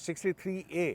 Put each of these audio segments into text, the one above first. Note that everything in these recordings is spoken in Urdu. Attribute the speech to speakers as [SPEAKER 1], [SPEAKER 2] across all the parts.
[SPEAKER 1] 63A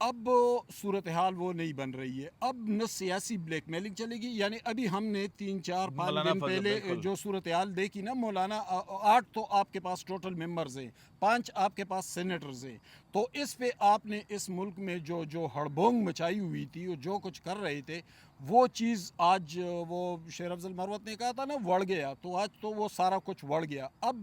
[SPEAKER 2] اب صورت حال وہ نہیں بن رہی ہے. اب نہ سیاسی بلیک میلنگ چلے گی. یعنی ابھی ہم نے 3-4-5
[SPEAKER 1] مولانا
[SPEAKER 2] دن
[SPEAKER 1] فضل
[SPEAKER 2] پہلے
[SPEAKER 1] بالکل.
[SPEAKER 2] جو صورت حال دیکھی نا مولانا, 8 تو آپ کے پاس ٹوٹل ممبرز ہیں, 5 آپ کے پاس سینیٹرز ہیں. تو اس پہ آپ نے اس ملک میں جو ہڑبونگ مچائی ہوئی تھی, جو کچھ کر رہے تھے, وہ چیز آج وہ شیر افضل مروت نے کہا تھا نا وڑ گیا, تو آج تو وہ سارا کچھ وڑ گیا. اب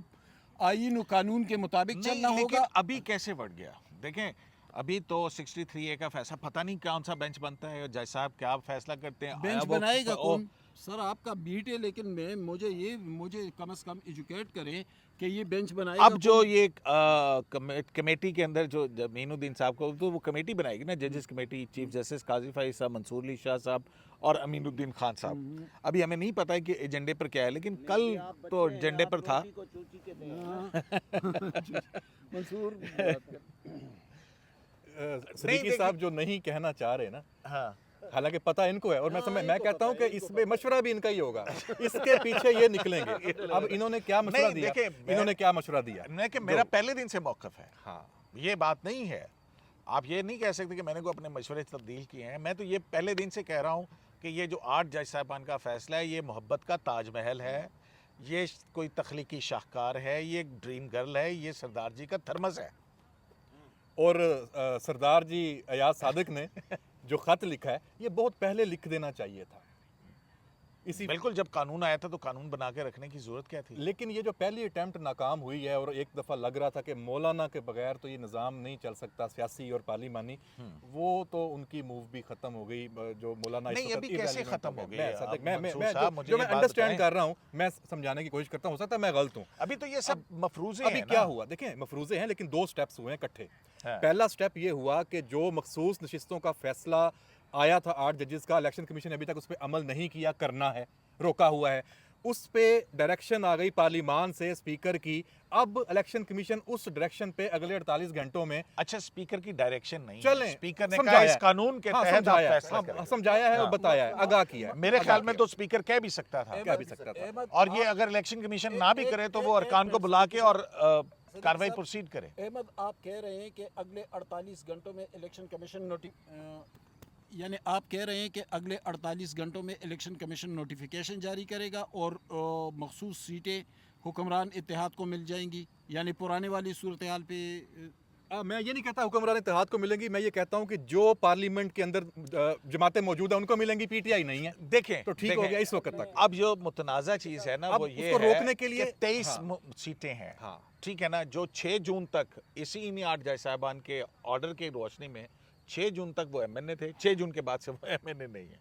[SPEAKER 2] آئین و قانون کے مطابق چلنا
[SPEAKER 1] نہیں لیکن
[SPEAKER 2] ہوگا.
[SPEAKER 1] ابھی کیسے بڑھ گیا؟ دیکھیں ابھی تو 63A کا فیصلہ پتہ نہیں کون سا بینچ بنتا ہے, جج صاحب کیا فیصلہ کرتے ہیں.
[SPEAKER 2] بینچ بنائے گا کون سر؟ آپ کا بیٹ ہے, لیکن مجھے کم از کم ایجوکیٹ کریں کہ یہ بینچ بنائے گا
[SPEAKER 1] اب جو یہ کمیٹی کے اندر جو مین الدین صاحب کو, تو وہ کمیٹی بنائے گی نا, ججز کمیٹی, چیف جسٹس قاضی فائز صاحب, منصور علی شاہ صاحب اور امین الدین خان صاحب. ابھی ہمیں نہیں پتا ہے کہ ایجنڈے پر کیا ہے, لیکن کل تو ایجنڈے پر تھا.
[SPEAKER 2] منصور
[SPEAKER 3] صدیقی صاحب جو نہیں کہنا چاہ رہے نا,
[SPEAKER 1] ہاں
[SPEAKER 3] حالانکہ پتہ ان کو ہے, اور میں کہتا ہوں کہ اس میں مشورہ بھی ان کا ہی ہوگا, اس کے پیچھے یہ نکلیں گے. اب انہوں نے کیا مشورہ
[SPEAKER 1] نہیں
[SPEAKER 3] دیا,
[SPEAKER 1] دیکھیں
[SPEAKER 3] انہوں نے کیا مشورہ دیا,
[SPEAKER 1] کہ میرا پہلے دن سے موقف ہے,
[SPEAKER 3] ہاں
[SPEAKER 1] یہ بات نہیں ہے. آپ یہ نہیں کہہ سکتے کہ میں نے کوئی اپنے مشورے تبدیل کیے ہیں. میں تو یہ پہلے دن سے کہہ رہا ہوں کہ یہ جو 8 جج صاحبان کا فیصلہ ہے, یہ محبت کا تاج محل ہے, یہ کوئی تخلیقی شاہکار ہے, یہ ایک ڈریم گرل ہے, یہ سردار جی کا تھرمس ہے.
[SPEAKER 3] اور سردار جی ایاز صادق نے جو خط لکھا ہے, یہ بہت پہلے لکھ دینا چاہیے تھا. اسی
[SPEAKER 1] بالکل, جب قانون آیا تھا تو قانون بنا کے رکھنے کی ضرورت کیا تھی؟
[SPEAKER 3] لیکن یہ جو پہلی اٹیمپٹ ناکام ہوئی ہے, اور ایک دفعہ لگ رہا تھا کہ مولانا کے بغیر تو یہ نظام نہیں چل سکتا سیاسی اور پارلیمانی, وہ تو ان کی موو بھی ختم ہو گئی. جو مولانا
[SPEAKER 1] نہیں ابھی کیسے ختم ہو گئی؟
[SPEAKER 3] جو میں انڈرسٹینڈ کر رہا ہوں, میں سمجھانے کی کوشش کرتا ہوں, ہو سکتا ہے میں غلط ہوں.
[SPEAKER 1] ابھی تو یہ سب مفروضے ہیں.
[SPEAKER 3] ابھی کیا ہوا دیکھیں, مفروضے ہیں لیکن 2 سٹیپس ہوئے ہیں اکٹھے. پہلا سٹیپ یہ ہوا کہ جو مخصوص نشستوں کا فیصلہ آیا تھا 8 ججز کا, الیکشن کمیشن ابھی تک اس پہ عمل نہیں کیا, کرنا ہے, روکا ہوا ہے. اس پہ ڈائریکشن آ گئی پارلیمان سے اسپیکر کی. اب الیکشن کمیشن اس ڈائریکشن پہ اگلے 48 گھنٹوں میں,
[SPEAKER 1] اچھا اسپیکر کی ڈائریکشن نہیں,
[SPEAKER 3] چلیں,
[SPEAKER 1] اسپیکر نے کہا اس قانون کے تحت آپ فیصلہ کریں.
[SPEAKER 3] سمجھایا ہے اور بتایا ہے, آگاہ کیا ہے.
[SPEAKER 1] میرے خیال میں تو اسپیکر کہہ بھی سکتا تھا,
[SPEAKER 3] کیا بھی سکتا تھا.
[SPEAKER 1] اور یہ اگر الیکشن کمیشن نہ بھی کرے تو وہ ارکان کو بلا کے اور کاروائی پروسیڈ کرے.
[SPEAKER 2] احمد آپ کہہ رہے ہیں کہ اگلے 48 گھنٹوں میں الیکشن کمیشن یعنی آپ کہہ رہے ہیں کہ اگلے 48 گھنٹوں میں الیکشن کمیشن نوٹیفیکیشن جاری کرے گا اور مخصوص سیٹیں حکمران اتحاد کو مل جائیں گی, یعنی پرانے والی صورتحال پہ.
[SPEAKER 3] میں یہ نہیں کہتا حکمران اتحاد کو ملیں گی, میں یہ کہتا ہوں کہ جو پارلیمنٹ کے اندر جماعتیں موجود ہیں ان کو ملیں گی, پی ٹی آئی نہیں ہے.
[SPEAKER 1] دیکھیں
[SPEAKER 3] تو ٹھیک ہو گیا اس وقت تک.
[SPEAKER 1] اب جو متنازع چیز ہے نا, وہ یہ
[SPEAKER 3] کو
[SPEAKER 1] ہے
[SPEAKER 3] روکنے کے لیے
[SPEAKER 1] 23 سیٹیں ہیں, ٹھیک ہے نا, جو 6 جون تک اسی انہی 8 جج صاحبان کے آرڈر کی روشنی میں 6 جون تک وہ ایم این اے تھے, 6 جون کے بعد سے وہ ایم این اے نہیں ہے,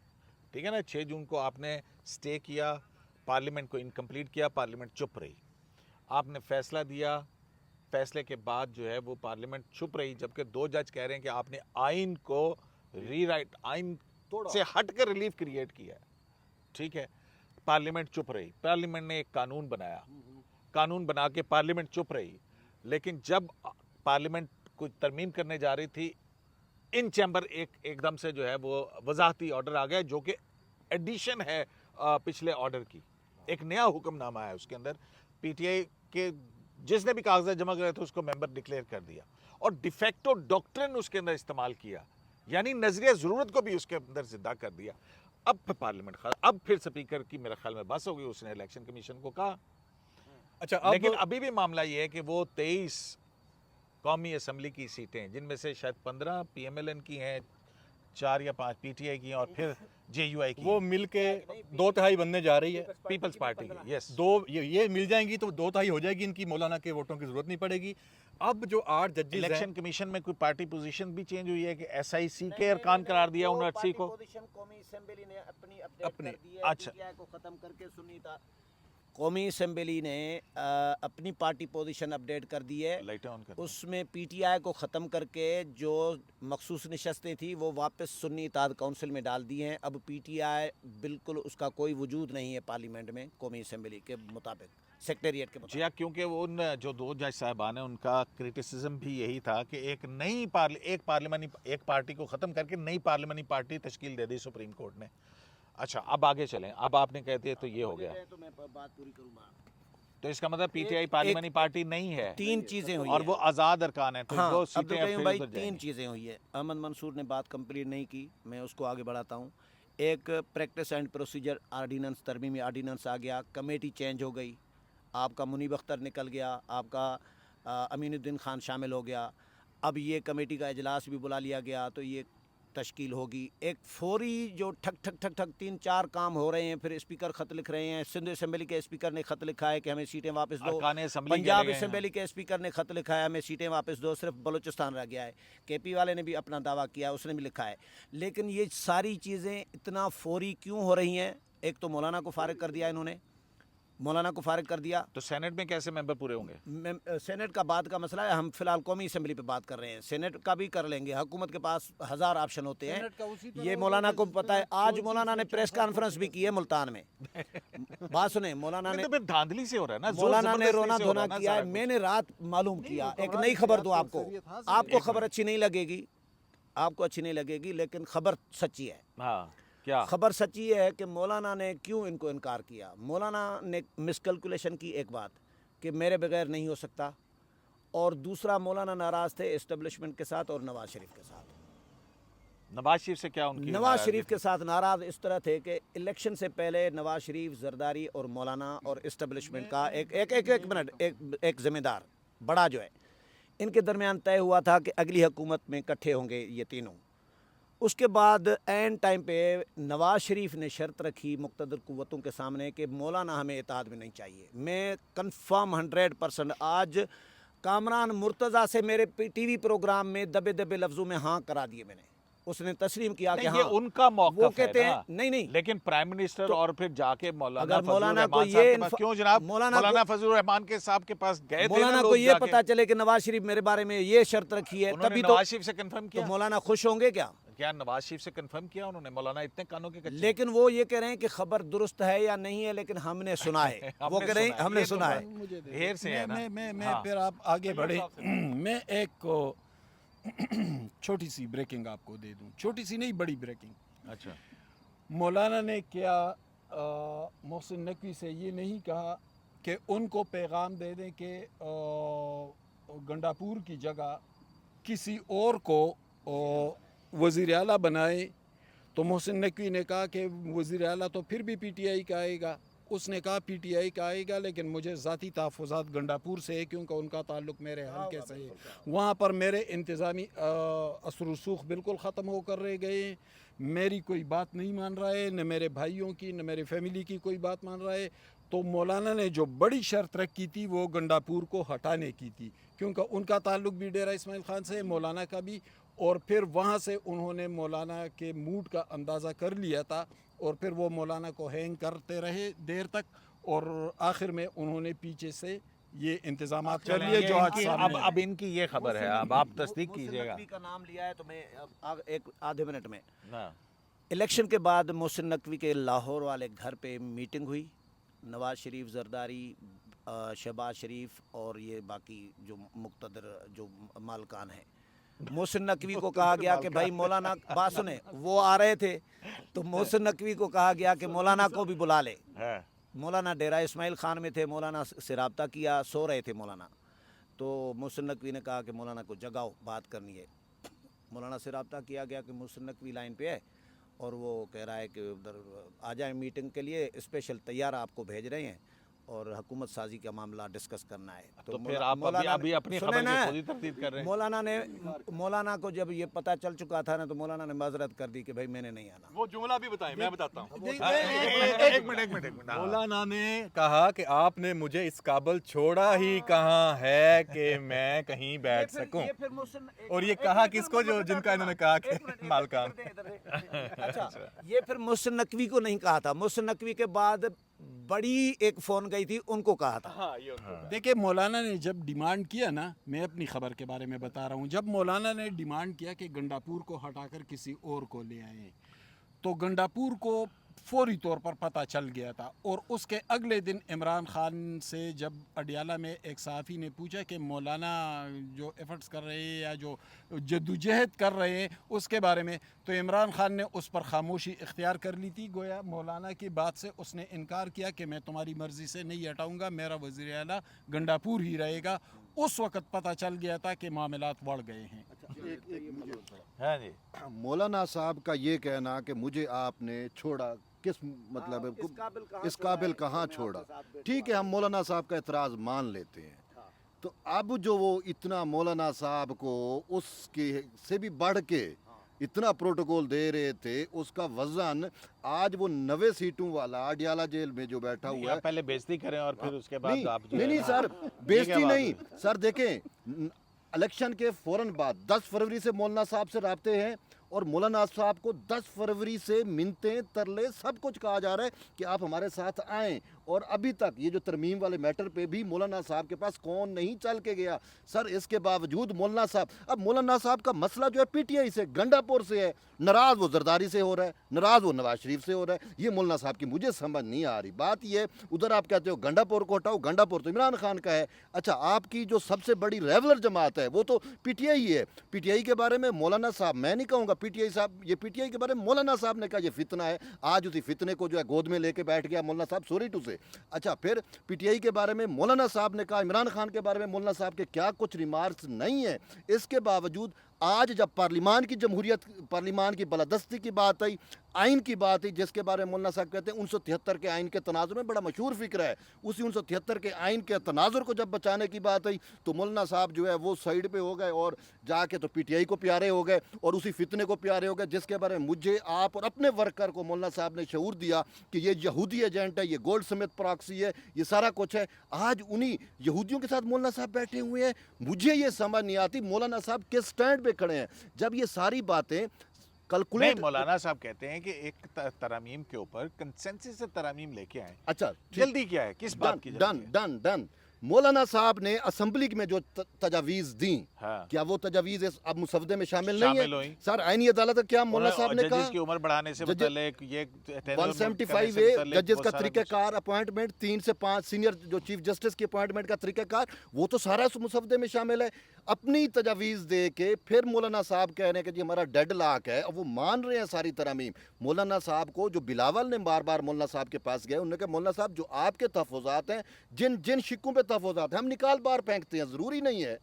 [SPEAKER 1] ٹھیک ہے نا. 6 جون کو آپ نے سٹے کیا, پارلیمنٹ کو انکمپلیٹ کیا, پارلیمنٹ چپ رہی, آپ نے فیصلہ دیا, فیصلے کے بعد جو ہے وہ پارلیمنٹ چپ رہی, جبکہ 2 جج کہہ رہے ہیں کہ آپ نے آئین کو ری رائٹ, آئین سے ہٹ کر ریلیف کریٹ کیا ہے, ٹھیک ہے. پارلیمنٹ چپ رہی, پارلیمنٹ نے ایک قانون بنایا, قانون بنا کے پارلیمنٹ چپ رہی, لیکن جب پارلیمنٹ کوئی ترمیم کرنے جا رہی تھی, ان چیمبر ایک دم سے جو ہے وہ وضاحتی آرڈر آ گیا, جو کہ ایڈیشن ہے پچھلے آرڈر کی, ایک نیا حکم نامہ ہے, اس کے اندر پی ٹی آئی کے جس نے بھی کاغذات جمع کرے تھے اس کو ممبر ڈکلیئر کر دیا, اور ڈیفیکٹو ڈاکٹرن اس کے اندر استعمال کیا, یعنی نظریہ ضرورت کو بھی اس کے اندر زندہ کر دیا. اب پارلیمنٹ اب پھر سپیکر کی میرے خیال میں بس ہو گئی, اس نے الیکشن کمیشن کو کہا.
[SPEAKER 3] اچھا,
[SPEAKER 1] لیکن ابھی بھی معاملہ یہ ہے کہ وہ 23 قومی اسمبلی کی سیٹیں, جن میں سے شاید 15 پی ایم ایل این کی ہیں, 4 یا 5 پی ٹی آئی کی ہیں, اور پھر جے یو آئی کی,
[SPEAKER 3] وہ مل کے 2/3 بننے جا رہی ہے
[SPEAKER 1] پیپلز پارٹی کی. یس,
[SPEAKER 3] یہ مل جائیں گی تو 2/3 ہو جائے گی, ان کی مولانا کے ووٹوں کی ضرورت نہیں پڑے گی. اب جو 8 ججز ہیں,
[SPEAKER 1] الیکشن کمیشن میں کوئی پارٹی پوزیشن بھی چینج ہوئی ہے کہ ایس آئی سی کے ارکان قرار دیا 79 کو.
[SPEAKER 4] قومی اسمبلی نے اپنی اپڈیٹ کر دی ہے, پی ٹی آئی کو ختم کر کے سنی تھا. قومی اسمبلی نے اپنی پارٹی پوزیشن اپڈیٹ کر دی ہے, اس میں پی ٹی آئی کو ختم کر کے جو مخصوص نشستیں تھیں وہ واپس سنی اتحاد کونسل میں ڈال دی ہیں. اب پی ٹی آئی بالکل اس کا کوئی وجود نہیں ہے پارلیمنٹ میں قومی اسمبلی کے مطابق, سیکٹریٹ کے مطابق.
[SPEAKER 1] جی ہاں, کیونکہ ان جو 2 جج صاحبان ہیں ان کا کرٹیسزم بھی یہی تھا کہ ایک پارٹی کو ختم کر کے نئی پارلیمانی پارٹی تشکیل دے دی سپریم کورٹ نے. اچھا, اب آگے چلیں, اب آپ نے کہہ دیا تو یہ ہو گیا.
[SPEAKER 4] تو میں بات پوری کروں گا.
[SPEAKER 1] تو اس کا مطلب پی ٹی آئی پارلیمانی پارٹی نہیں ہے,
[SPEAKER 4] 3 چیزیں ہوئی
[SPEAKER 1] اور
[SPEAKER 4] ہیں.
[SPEAKER 1] وہ آزاد ارکان ہیں, تو
[SPEAKER 4] ہاں
[SPEAKER 1] وہ
[SPEAKER 4] عبد
[SPEAKER 1] سیٹیں اب
[SPEAKER 4] القیوم
[SPEAKER 1] پھر
[SPEAKER 4] بھائی
[SPEAKER 1] ادھر جائیں
[SPEAKER 4] 3
[SPEAKER 1] گی.
[SPEAKER 4] چیزیں ہوئی ہیں. احمد منصور نے بات کمپلیٹ نہیں کی, میں اس کو آگے بڑھاتا ہوں. ایک پریکٹس اینڈ پروسیجر آرڈیننس, ترمیمی آرڈیننس آ گیا, کمیٹی چینج ہو گئی, آپ کا منیب اختر نکل گیا, آپ کا امین الدین خان شامل ہو گیا. اب یہ کمیٹی کا اجلاس بھی بلا لیا گیا, تو یہ تشکیل ہوگی. ایک فوری جو ٹھک ٹھک ٹھک ٹھک 3-4 کام ہو رہے ہیں. پھر اسپیکر خط لکھ رہے ہیں, سندھ اسمبلی کے اسپیکر نے خط لکھا ہے کہ ہمیں سیٹیں واپس دو,
[SPEAKER 1] ارکان اسمبلی
[SPEAKER 4] پنجاب
[SPEAKER 1] چلے گئے ہیں.
[SPEAKER 4] اسمبلی کے اسپیکر نے خط لکھا ہے ہمیں سیٹیں واپس دو, صرف بلوچستان رہ گیا ہے. کے پی والے نے بھی اپنا دعویٰ کیا, اس نے بھی لکھا ہے. لیکن یہ ساری چیزیں اتنا فوری کیوں ہو رہی ہیں؟ ایک تو مولانا کو فارغ کر دیا انہوں نے, مولانا کو فارغ کر دیا.
[SPEAKER 1] تو سینٹ میں کیسے ممبر پورے ہوں گے؟
[SPEAKER 4] سینٹ کا بعد کا مسئلہ ہے, ہم فی الحال قومی اسمبلی پہ بات کر رہے ہیں. سینٹ کا بھی کر لیں گے, حکومت کے پاس 1000 آپشن ہوتے ہیں. یہ مولانا کو پتہ ہے. آج مولانا نے پریس کانفرنس بھی کی ہے ملتان میں. بات سنیں, مولانا نے,
[SPEAKER 1] تو پھر دھاندلی سے ہو رہا ہے نا,
[SPEAKER 4] مولانا نے رونا دھونا کیا ہے. میں نے رات معلوم کیا, ایک نئی خبر دو آپ کو. آپ کو خبر اچھی نہیں لگے گی, آپ کو اچھی نہیں لگے گی, لیکن خبر سچی ہے.
[SPEAKER 1] ہاں کیا
[SPEAKER 4] خبر سچی یہ ہے کہ مولانا نے کیوں ان کو انکار کیا. مولانا نے مس کیلکولیشن کی, ایک بات کہ میرے بغیر نہیں ہو سکتا, اور دوسرا مولانا ناراض تھے اسٹیبلشمنٹ کے ساتھ اور نواز شریف کے ساتھ.
[SPEAKER 1] نواز شریف سے کیا ان کی
[SPEAKER 4] نواز شریف کے ساتھ ناراض اس طرح تھے کہ الیکشن سے پہلے نواز شریف, زرداری اور مولانا اور اسٹیبلشمنٹ کا ایک ذمہ دار بڑا جو ہے, ان کے درمیان طے ہوا تھا کہ اگلی حکومت میں اکٹھے ہوں گے یہ تینوں. اس کے بعد این ٹائم پہ نواز شریف نے شرط رکھی مقتدر قوتوں کے سامنے کہ مولانا ہمیں اتحاد میں نہیں چاہیے. میں کنفرم 100% آج کامران مرتضیٰ سے میرے ٹی وی پروگرام میں دبے دبے لفظوں میں ہاں کرا دیے میں نے. اس نے تسلیم کیا کہ ہاں
[SPEAKER 1] ان کا موقف
[SPEAKER 4] وہ کہتے
[SPEAKER 1] ہے
[SPEAKER 4] ہیں
[SPEAKER 1] نا.
[SPEAKER 4] نہیں,
[SPEAKER 1] لیکن پرائم منسٹر اور پھر جا کے
[SPEAKER 4] اگر مولانا کو
[SPEAKER 1] فضل الرحمان
[SPEAKER 4] یہ
[SPEAKER 1] صاحب کے پاس کیوں جناب, مولانا فضل الرحمان کے صاحب کے پاس گئے تھے,
[SPEAKER 4] مولانا کو یہ پتا چلے کہ نواز شریف میرے بارے میں یہ شرط رکھی ہے, تبھی تو
[SPEAKER 1] نواز شریف سے کنفرم
[SPEAKER 4] تو
[SPEAKER 1] کیا.
[SPEAKER 4] مولانا خوش ہوں گے کیا؟
[SPEAKER 1] کیا نواز شریف سے کنفرم کیا انہوں نے؟ مولانا اتنے کانوں کے کچے.
[SPEAKER 4] لیکن وہ یہ کہہ رہے ہیں کہ خبر درست ہے یا نہیں ہے, لیکن ہم نے سنا ہے. وہ کہہ رہے ہیں ہم نے سنا ہے.
[SPEAKER 1] ڈھیر سے ہے نا.
[SPEAKER 2] میں پھر آپ آگے بڑھے. میں ایک چھوٹی سی بریکنگ آپ کو دے دوں, چھوٹی سی نہیں بڑی بریکنگ.
[SPEAKER 1] اچھا,
[SPEAKER 2] مولانا نے کیا محسن نقوی سے یہ نہیں کہا کہ ان کو پیغام دے دیں کہ گنڈاپور کی جگہ کسی اور کو وزیر اعلیٰ بنائے؟ تو محسن نقوی نے کہا کہ وزیر اعلیٰ تو پھر بھی پی ٹی آئی کا آئے گا. اس نے کہا پی ٹی آئی کا آئے گا, لیکن مجھے ذاتی تحفظات گنڈاپور سے ہے, کیونکہ ان کا تعلق میرے حلقے سے ہے. وہاں پر میرے انتظامی اثر و رسوخ بالکل ختم ہو کر رہ گئے ہیں. میری کوئی بات نہیں مان رہا ہے, نہ میرے بھائیوں کی نہ میرے فیملی کی کوئی بات مان رہا ہے. تو مولانا نے جو بڑی شرط رکھی تھی وہ گنڈاپور کو ہٹانے کی تھی, کیونکہ ان کا تعلق بھی ڈیرہ اسماعیل خان سے ہے, مولانا کا بھی. اور پھر وہاں سے انہوں نے مولانا کے موڈ کا اندازہ کر لیا تھا, اور پھر وہ مولانا کو ہینگ کرتے رہے دیر تک, اور آخر میں انہوں نے پیچھے سے یہ انتظامات کر لیے جو آج سامنے
[SPEAKER 1] اب ان کی یہ خبر ہے, اب آپ تصدیق کیجئے گا.
[SPEAKER 4] محسن نقوی کا نام لیا ہے تو میں ایک آدھے منٹ میں, الیکشن کے بعد محسن نقوی کے لاہور والے گھر پہ میٹنگ ہوئی. نواز شریف, زرداری, شہباز شریف اور یہ باقی جو مقتدر جو مالکان ہیں. محسن نقوی کو کہا گیا کہ بھائی مولانا, بات سنیں, وہ آ رہے تھے تو محسن نقوی کو کہا گیا کہ مولانا کو بھی بلا لے. مولانا ڈیرہ اسماعیل خان میں تھے, مولانا سے رابطہ کیا, سو رہے تھے مولانا. تو محسن نقوی نے کہا کہ مولانا کو جگاؤ, بات کرنی ہے. مولانا سے رابطہ کیا گیا کہ محسن نقوی لائن پہ ہے, اور وہ کہہ رہا ہے کہ ادھر آ جائیں میٹنگ کے لیے, اسپیشل طیارہ آپ کو بھیج رہے ہیں اور حکومت سازی کا معاملہ ڈسکس کرنا ہے.
[SPEAKER 1] تو پھر آپ ابھی اپنی خبر کی خود ہی تردید کر رہے ہیں.
[SPEAKER 4] مولانا کو جب یہ پتہ چل چکا تھا نا, تو مولانا نے معذرت کر دی کہ بھائی میں نے نہیں آنا.
[SPEAKER 3] وہ جملہ بھی بتائیں, میں بتاتا ہوں.
[SPEAKER 1] ایک منٹ.
[SPEAKER 3] مولانا نے کہا کہ آپ نے مجھے اس قابل چھوڑا ہی کہاں ہے کہ میں کہیں بیٹھ سکوں, اور یہ کہا کس کو, جو جن کا انہوں نے کہا کہ مالکان.
[SPEAKER 4] اچھا, یہ پھر محسن نقوی کو نہیں کہا تھا. محسن نقوی کے بعد بڑی ایک فون گئی تھی, ان کو کہا تھا.
[SPEAKER 2] دیکھیں, مولانا نے جب ڈیمانڈ کیا نا, میں اپنی خبر کے بارے میں بتا رہا ہوں, جب مولانا نے ڈیمانڈ کیا کہ گنڈاپور کو ہٹا کر کسی اور کو لے آئیں, تو گنڈاپور کو فوری طور پر پتہ چل گیا تھا. اور اس کے اگلے دن عمران خان سے جب اڈیالہ میں ایک صحافی نے پوچھا کہ مولانا جو ایفرٹس کر رہے ہیں یا جو جدوجہد کر رہے ہیں اس کے بارے میں, تو عمران خان نے اس پر خاموشی اختیار کر لی تھی. گویا مولانا کی بات سے اس نے انکار کیا کہ میں تمہاری مرضی سے نہیں ہٹاؤں گا, میرا وزیر اعلیٰ گنڈاپور ہی رہے گا. اس وقت پتہ چل گیا تھا کہ معاملات بڑھ گئے ہیں.
[SPEAKER 1] ہاں جی,
[SPEAKER 5] مولانا صاحب کا یہ کہنا کہ مجھے آپ نے چھوڑا, کس مطلب اس قابل کہاں چھوڑا. ٹھیک ہے, ہم مولانا صاحب کا اعتراض مان لیتے ہیں. تو اب جو وہ اتنا مولانا صاحب کو اس کے سے بھی بڑھ کے اتنا پروٹوکول دے رہے تھے, اس کا وزن آج وہ 90 سیٹوں والا اڈیالہ جیل میں جو بیٹھا ہوا ہے.
[SPEAKER 1] پہلے بےزتی کریں اور پھر اس کے بعد آپ
[SPEAKER 5] نہیں سر, بےزتی نہیں سر. دیکھیں الیکشن کے فوراً بعد 10 فروری سے مولانا صاحب سے رابطے ہیں, اور مولانا صاحب کو 10 فروری سے منتیں ترلے سب کچھ کہا جا رہا ہے کہ آپ ہمارے ساتھ آئیں. اور ابھی تک یہ جو ترمیم والے میٹر پہ بھی مولانا صاحب کے پاس کون نہیں چل کے گیا سر. اس کے باوجود مولانا صاحب, اب مولانا صاحب کا مسئلہ جو ہے پی ٹی آئی سے, گنڈاپور سے ہے, ناراض وہ زرداری سے ہو رہا ہے, ناراض وہ نواز شریف سے ہو رہا ہے. یہ مولانا صاحب کی مجھے سمجھ نہیں آ رہی. بات یہ ہے, ادھر آپ کہتے ہو گنڈاپور کو ہٹاؤ, گنڈاپور تو عمران خان کا ہے. اچھا, آپ کی جو سب سے بڑی ریگولر جماعت ہے وہ تو پی ٹی آئی ہے. پی ٹی آئی کے بارے میں مولانا صاحب, میں نہیں کہوں گا پی ٹی آئی صاحب, یہ پی ٹی آئی کے بارے میں مولانا صاحب نے کہا یہ فتنہ ہے. آج اسی فتنے کو جو ہے گود میں لے کے بیٹھ گیا مولانا صاحب, سوری ٹو سے. اچھا, پھر پی ٹی آئی کے بارے میں مولانا صاحب نے کہا, عمران خان کے بارے میں مولانا صاحب کے کیا کچھ ریمارکس نہیں ہیں. اس کے باوجود آج جب پارلیمان کی جمہوریت, پارلیمان کی بالادستی کی بات آئی, آئین کی بات آئی, جس کے بارے میں مولانا صاحب کہتے ہیں 1973 کے آئین کے تناظر میں بڑا مشہور فکر ہے, اسی 1973 کے آئین کے تناظر کو جب بچانے کی بات آئی تو مولانا صاحب جو ہے وہ سائیڈ پہ ہو گئے, اور جا کے تو پی ٹی آئی کو پیارے ہو گئے اور اسی فتنے کو پیارے ہو گئے, جس کے بارے میں مجھے, آپ اور اپنے ورکر کو مولانا صاحب نے شعور دیا کہ یہ یہودی ایجنٹ ہے, یہ گولڈ سمتھ پراکسی ہے, یہ سارا کچھ ہے. آج انہی یہودیوں کے ساتھ مولانا صاحب بیٹھے ہوئے ہیں. مجھے یہ سمجھ نہیں آتی مولانا صاحب کس سٹینڈ پہ کھڑے ہیں جب یہ ساری باتیں
[SPEAKER 1] نہیں. مولانا صاحب کہتے ہیں کہ ایک ترامیم کے اوپر کنسنسس سے ترامیم لے کے آئیں.
[SPEAKER 5] اچھا,
[SPEAKER 1] جلدی کیا ہے, کس بات کی جلدی؟
[SPEAKER 5] ڈن. مولانا صاحب نے اسمبلی میں جو تجاویز دیں, کیا وہ تجاویز اب مسودے میں شامل نہیں ہے سر؟ آئینی عدالت کا کیا مولانا صاحب نے کہا,
[SPEAKER 1] ججز کی عمر بڑھانے سے متعلق یہ
[SPEAKER 5] 175 ہے ججز کا طریقہ کار اپوائنٹمنٹ, 3 سے 5 سینئر جو چیف جسٹس کی اپوائنٹمنٹ کا طریقہ کار, وہ تو سارا مسودے میں شامل ہے. اپنی تجاویز دے کے پھر مولانا صاحب کہہ رہے ہیں کہ جی ہمارا ڈیڈ لاک ہے, اور وہ مان رہے ہیں ساری ترامیم. مولانا صاحب کو جو بلاول نے بار بار مولانا صاحب کے پاس گئے, انہوں نے کہا مولانا صاحب جو آپ کے تحفظات ہیں, جن شکوں پہ تحفظات ہیں ہم نکال بار پھینکتے ہیں, ضروری نہیں ہے,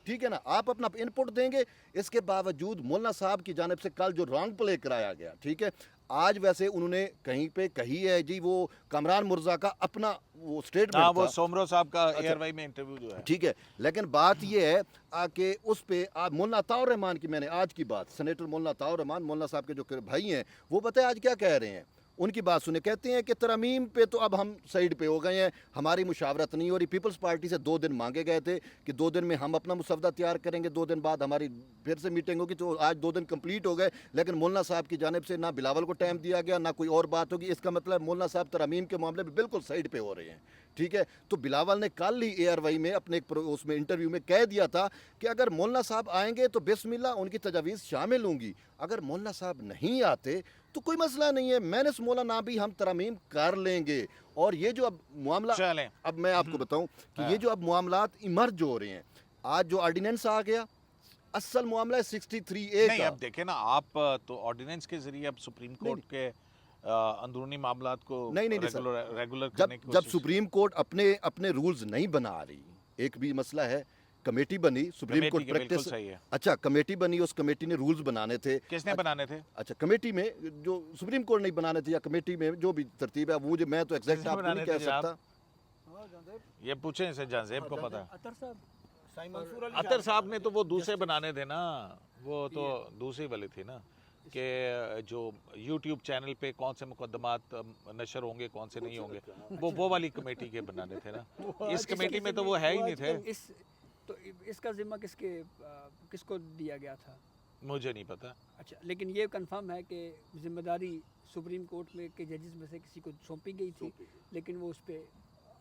[SPEAKER 5] ٹھیک ہے نا, آپ اپنا انپٹ دیں گے. اس کے باوجود مولانا صاحب کی جانب سے کل جو رانگ پلے کرایا گیا, ٹھیک ہے, آج ویسے انہوں نے کہیں پہ کہی ہے جی وہ کامران مرزا کا اپنا وہ سٹیٹمنٹ تھا,
[SPEAKER 1] وہ سومرو صاحب کا ایئر وائی میں انٹرویو جو ہے,
[SPEAKER 5] ٹھیک ہے, لیکن بات یہ ہے کہ اس پہ مولانا عطاء الرحمان کی, میں نے آج کی بات, سینیٹر مولانا عطاء الرحمان مولانا صاحب کے جو بھائی ہیں, وہ بتائیں آج کیا کہہ رہے ہیں. ان کی بات سنے, کہتے ہیں کہ ترامیم پہ تو اب ہم سائیڈ پہ ہو گئے ہیں, ہماری مشاورت نہیں ہو رہی. پیپلز پارٹی سے 2 دن مانگے گئے تھے کہ 2 دن میں ہم اپنا مسودہ تیار کریں گے, 2 دن بعد ہماری پھر سے میٹنگ ہوگی, تو آج 2 دن کمپلیٹ ہو گئے, لیکن مولانا صاحب کی جانب سے نہ بلاول کو ٹائم دیا گیا, نہ کوئی اور بات ہوگی. اس کا مطلب مولانا صاحب ترامیم کے معاملے میں بالکل سائیڈ پہ ہو رہے ہیں, ٹھیک ہے. تو بلاول نے کل ہی اے آر وائی میں اپنے اس میں انٹرویو میں کہہ دیا تھا کہ اگر مولانا صاحب آئیں گے تو بسم اللہ ان کی تجاویز شامل ہوں گی, اگر مولانا صاحب نہیں آتے تو کوئی مسئلہ نہیں ہے, میں نے مولانا بھی ہم ترامیم کر لیں گے. اور یہ جو اب معاملہ, اب میں آپ کو بتاؤں کہ یہ جو اب معاملات ایمرج ہو رہے ہیں, آج جو آرڈیننس آ گیا, اصل معاملہ ہے 63A کا.
[SPEAKER 1] نہیں, اب دیکھیں نا آپ, تو آرڈیننس کے ذریعے اب سپریم کورٹ کے اندرونی معاملات کو ریگولر کرنے کی
[SPEAKER 5] جب سپریم کورٹ اپنے رولز نہیں بنا رہی, ایک بھی مسئلہ ہے, کمیٹی بنی سپریم کورٹ پریکٹس, اچھا کمیٹی بنی, اس کمیٹی نے رولز بنانے تھے.
[SPEAKER 1] کس نے بنانے تھے؟
[SPEAKER 5] اچھا کمیٹی میں جو سپریم کورٹ نہیں بنانے تھے, یا کمیٹی میں جو بھی ترتیب ہے, مجھے میں تو ایگزیکٹ آپ کو نہیں کہہ سکتا.
[SPEAKER 1] یہ پوچھیں اسے, جانزیب کو پتا ہے. عطر صاحب نے تو وہ دوسرے بنانے تھے نا, وہ تو دوسری والی تھی نا, کہ جو یوٹیوب چینل پہ کون سے مقدمات نشر ہوں گے, کون سے نہیں ہوں گے, وہ والی کمیٹی کے بنانے تھے نا. اس کمیٹی میں تو وہ ہے ہی نہیں تھے.
[SPEAKER 6] تو اس کا ذمہ کس کو دیا گیا تھا؟
[SPEAKER 1] مجھے نہیں پتا.
[SPEAKER 6] اچھا, لیکن یہ کنفرم ہے کہ ذمہ داری سپریم کورٹ میں کے ججز میں سے کسی کو سونپی گئی تھی, لیکن وہ اس پہ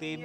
[SPEAKER 1] 3